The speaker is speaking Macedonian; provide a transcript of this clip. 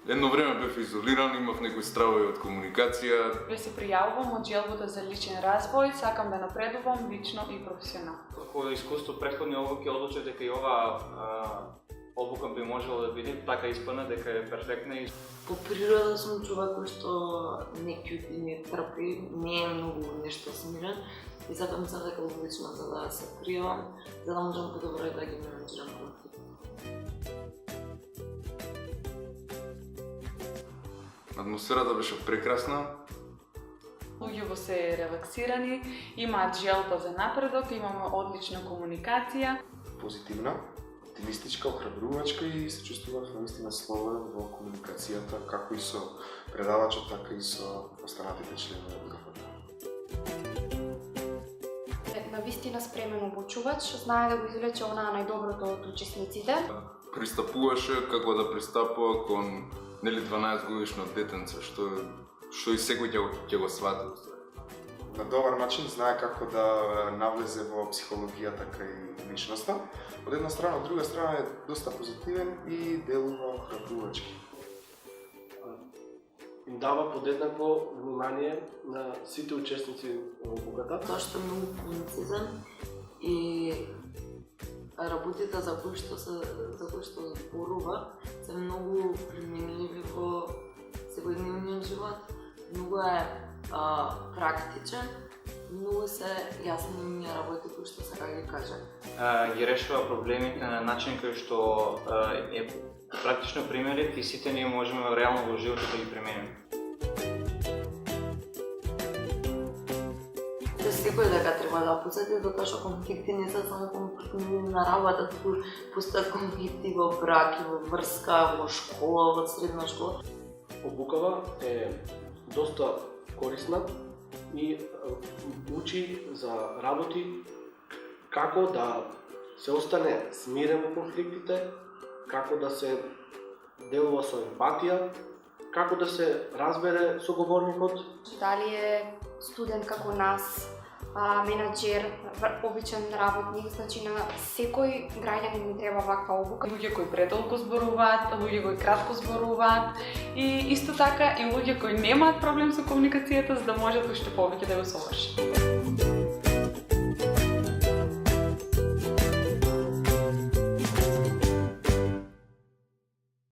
Едно време бев изолиран, имав некои стравови од комуникација. Ве се пријавувам од желбата за личен развој, сакам да напредувам лично и професионално. Како искуство претходни обуки одлучив дека и оваа обука би можела да биде така исполнена дека е перфектна. По природа сум човек кој што не ќути, не трпи, не е многу нешто смирен и сакам дека лично за да се пријавам, за да можам подобро да ги менеджирам конфликт. Атмосферата беше прекрасна. Луѓето се релаксирани, имаат желба за напредок, имаме одлична комуникација. Позитивна, оптимистичка, охрабрувачка и се чувствував наистина слободен во комуникацијата, како и со предавачот, така и со останатите членови од групата. Навистина спремен обучувач, знае да го извлече онаа најдоброто од учесниците. Пристапуваше како да пристапува кон 12 годишно детенце, што и секој ќе го свати. На добар начин знае како да навлезе во психологијата кај личноста. Од една страна, од друга страна е доста позитивен и делува охрабрувачки. Им дава подеднакво внимание на сите учесници во обуката. Тоа што е многу концизен и работите за кои што зборува се многу применливи во секојдневниот живот. Многу е практичен, многу се јасни оние работи кои што сака ги каже. Ги решава проблемите на начин кој што е практично примерит и сите ние можеме реално во животот да ги примениме. Секој дека треба да посети, затоа што конфликти не се само конфликти на работа, туку постојат конфликти во брак, во врска, во школа, во средна школа. Обукава е доста корисна и учи за работи како да се остане смирен во конфликтите, како да се делува со емпатија, како да се разбере соговорникот. Дали е студент како нас, менаџер, обичен работник, значи на секој граѓанин ми треба ваква обука. Луѓе кои предолго зборуваат, луѓе кои кратко зборуваат и исто така и луѓе кои немаат проблем со комуникацијата, за да можат уште повеќе да го совршат.